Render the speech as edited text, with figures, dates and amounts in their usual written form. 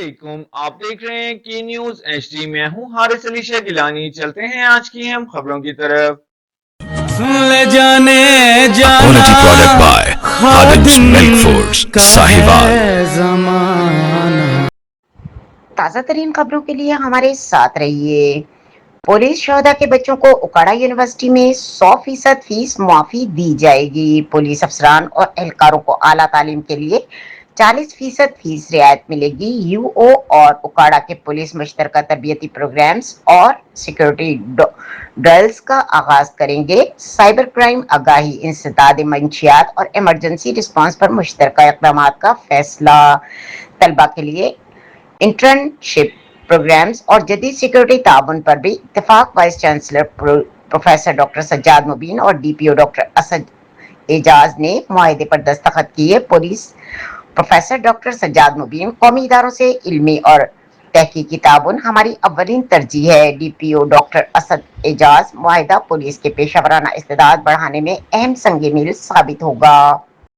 वालेकुम, आप देख रहे हैं की न्यूज एचडी। मैं हूं हारिस अली शेख गिलानी। चलते हैं आज की अहम खबरों की तरफ। ले जाने जाना Quality product by Khadim's Milk Foods, का Sahiwal. है जमाना। ताज़ा तरीन खबरों के लिए हमारे साथ रहिए। पुलिस शोहदा के बच्चों को उकाड़ा यूनिवर्सिटी में 100% फीस मुआफी दी जाएगी। पुलिस अफसरान और एहलकारों को आला तालीम के लिए 40% फीस रियायत मिलेगी। यूओ और उकाड़ा के पुलिस मुश्तरका तरबियती प्रोग्राम्स और सिक्योरिटी ड्रिल्स का आगाज करेंगे। साइबर क्राइम आगाही, इंसदाद मंशियात और इमरजेंसी रिस्पांस पर मुश्तरका इक़दाम का फैसला। तलबा के लिए इंटर्नशिप प्रोग्राम्स और जदीद सिक्योरिटी ताउन पर भी इत्तेफाक। Vice chancellor professor doctor Sajjad Mubeen और डीपीओ डॉक्टर असद एजाज ने मुआहदे पर दस्तखत किए। पुलिस प्रोफेसर डॉक्टर सज्जाद मुबीन, कौमी इदारों से इल्मी और तहकीकी ताउन हमारी अव्वलीन तरजीह है। डीपीओ डॉक्टर असद एजाज, मुआहदा पुलिस के पेशा वराना इस्तेदाद बढ़ाने में अहम संग मील साबित होगा।